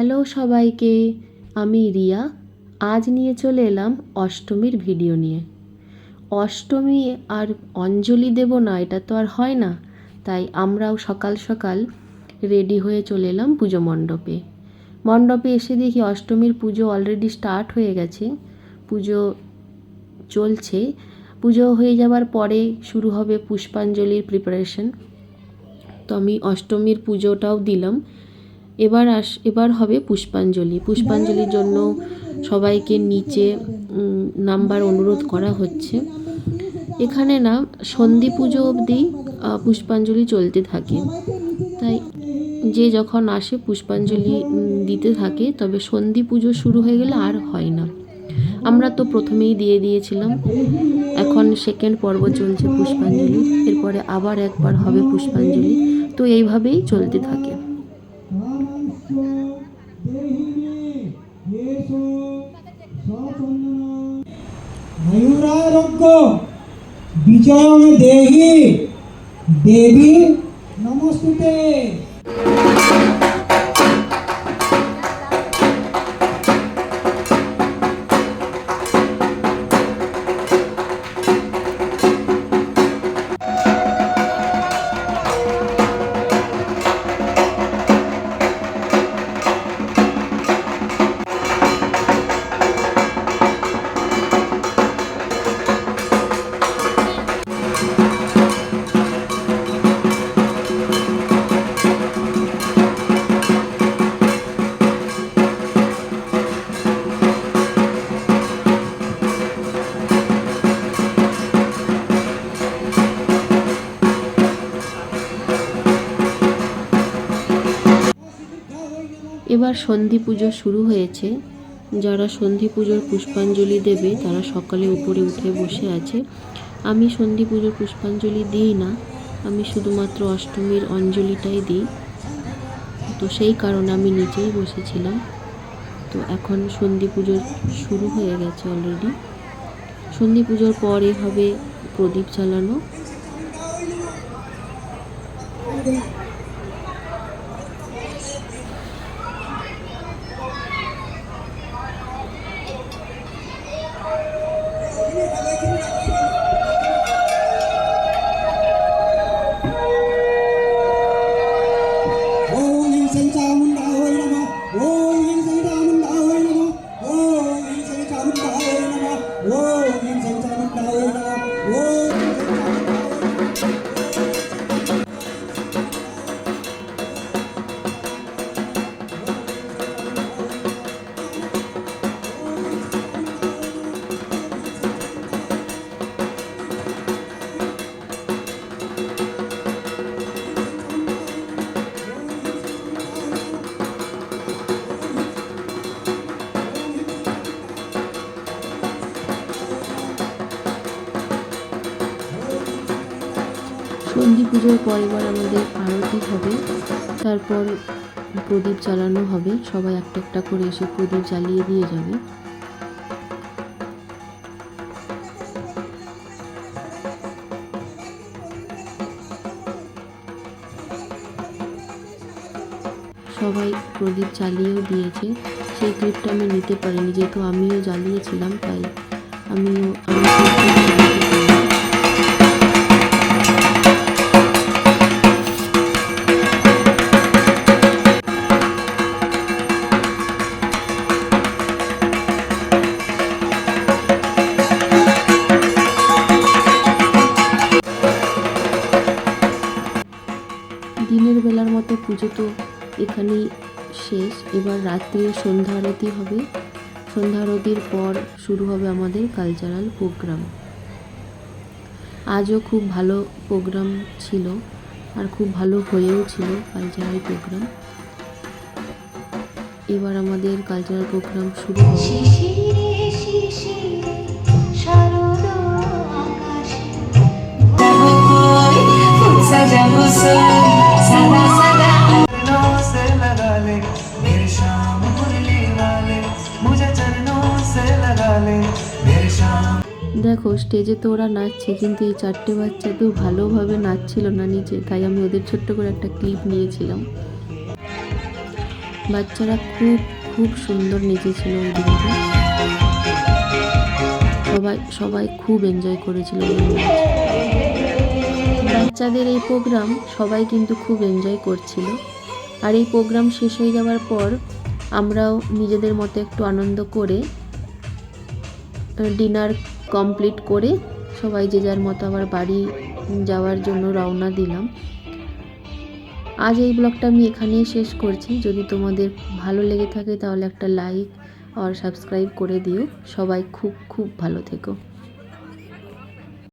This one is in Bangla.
হ্যালো সবাইকে, আমি রিয়া। আজ নিয়ে চলে এলাম অষ্টমীর ভিডিও নিয়ে। অষ্টমী আর অঞ্জলি দেব না, এটা তো আর হয় না। তাই আমরাও সকাল সকাল রেডি হয়ে চলে এলাম পুজো মণ্ডপে। মণ্ডপে এসে দেখি অষ্টমীর পুজো অলরেডি স্টার্ট হয়ে গেছে, পুজো চলছে। পুজো হয়ে যাওয়ার পরে শুরু হবে পুষ্পাঞ্জলির প্রিপারেশন। তো আমি অষ্টমীর পুজোটাও দিলাম। এবার হবে পুষ্পাঞ্জলির জন্য সবাইকে নিচে নাম্বার অনুরোধ করা হচ্ছে। এখানে না সন্ধি পুজো অবধি পুষ্পাঞ্জলি চলতে থাকে, তাই যে যখন আসে পুষ্পাঞ্জলি দিতে থাকে। তবে সন্ধি পুজো শুরু হয়ে গেলে আর হয় না। আমরা তো প্রথমেই দিয়ে দিয়েছিলাম, এখন সেকেন্ড পর্ব চলছে পুষ্পাঞ্জলি, এরপরে আবার একবার হবে পুষ্পাঞ্জলি। তো এইভাবেই চলতে থাকে। ময়ূরারোগ্য বিজয়ং দেহি দেবী নমস্তুতে। এবার সন্ধি পুজো শুরু হয়েছে। যারা সন্ধি পুজোর পুষ্পাঞ্জলি দেবে তারা সকালে উপরে উঠে বসে আছে। আমি সন্ধি পুজোর পুষ্পাঞ্জলি দিই না, আমি শুধুমাত্র অষ্টমীর অঞ্জলিটাই দিই। তো সেই কারণে আমি নিচেই বসেছিলাম। তো এখন সন্ধি পুজো শুরু হয়ে গেছে অলরেডি। সন্ধি পুজোর পরে হবে প্রদীপ জ্বালানো। সন্ধি পুজোর পর এবার আমাদের আরতি হবে, তারপর প্রদীপ জ্বালানো হবে। সবাই একটা একটা করে এসে প্রদীপ জ্বালিয়ে দিয়ে যাবে। সবাই প্রদীপ জ্বালিয়েও দিয়েছে। সেই ক্লিপটা আমি নিতে পারিনি, যেহেতু আমিও জ্বালিয়েছিলাম, তাই আমি দিনের বেলার মতো পুজো তো এখানেই শেষ। এবার রাত্রে সন্ধ্যা আরতি হবে। সন্ধ্যা আরতির পর শুরু হবে আমাদের কালচারাল প্রোগ্রাম। আজও খুব ভালো প্রোগ্রাম ছিল, আর খুব ভালো হয়েও ছিল কালচারাল প্রোগ্রাম। এবার আমাদের কালচারাল প্রোগ্রাম শুরু হবে। দেখো স্টেজে তো ওরা নাচছে, কিন্তু এই চারটে বাচ্চা তো ভালোভাবে নাচছিল না নিচে, তাই আমি ওদের ছোট্ট করে একটা ক্লিপ নিয়েছিলাম। বাচ্চারা খুব খুব সুন্দর নেচেছিল ওই দিনটা। সবাই খুব এনজয় করেছিল ওই নাচ। বাচ্চাদের এই প্রোগ্রাম সবাই কিন্তু খুব এনজয় করছিল। আর এই প্রোগ্রাম শেষ হয়ে যাওয়ার পর আমরাও নিজেদের মতো একটু আনন্দ করে ডিনার কমপ্লিট করে সবাই যে যার মতো আবার বাড়ি যাওয়ার জন্য রওনা দিলাম। আজ এই ব্লগটা আমি এখানেই শেষ করছি। যদি তোমাদের ভালো লেগে থাকে তাহলে একটা লাইক আর সাবস্ক্রাইব করে দিও। সবাই খুব খুব ভালো থেকো।